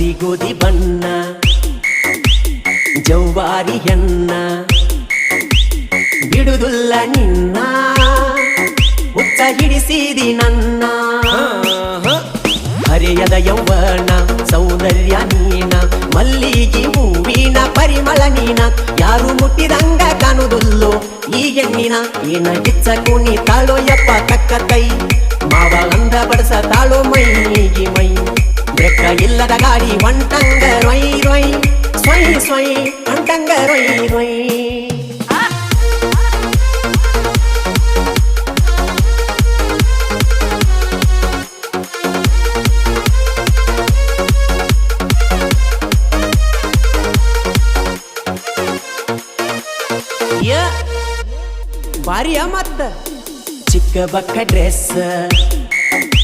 ಸಜ್ಜಿ ಗೋಧಿ ಬಣ್ಣ ಜವ್ವಾರಿ ಹೆಣ್ಣ ಬಿಡುದುಲ್ಲ ನಿನ್ನ ಹುಚ್ಚ ಹಿಡಿಸಿದಿ ನನ್ನ ಹರೆಯದ ಯೌವನ ಸೌಂದರ್ಯ ನೀನ ಮಲ್ಲಿಗೆ ಹೂವಿನ ಪರಿಮಳ ನೀನ ಯಾರು ಮುಟ್ಟಿದಂಗ ಕಾಣುವುದಿಲ್ಲೋ ಈ ಹೆಣ್ಣಿನ ಏನ ಗಿಚ್ಚ ಕುಣಿ ತಾಳೋ ಯಪ್ಪ ತಕ್ಕ ಕೈ ಮಾವ ಅಂದ ಬಡಸ ತಾಳೋ ಮೈಗಿ ಮೈ ಬೆಕ್ಕ ಇಲ್ಲದ ಗಾಡಿ ಒಂಟಂಗ ರೊಯ್ ರೊಯ್ ಸ್ವಯ್ ಸ್ವಯ್ ಒಂಟಂಗ ರೊಯ್ ರೊಯ್ ಬಾರಿಯ ಮತ್ತ ಚಿಕ್ಕ ಬಕ್ಕ ಡ್ರೆಸ್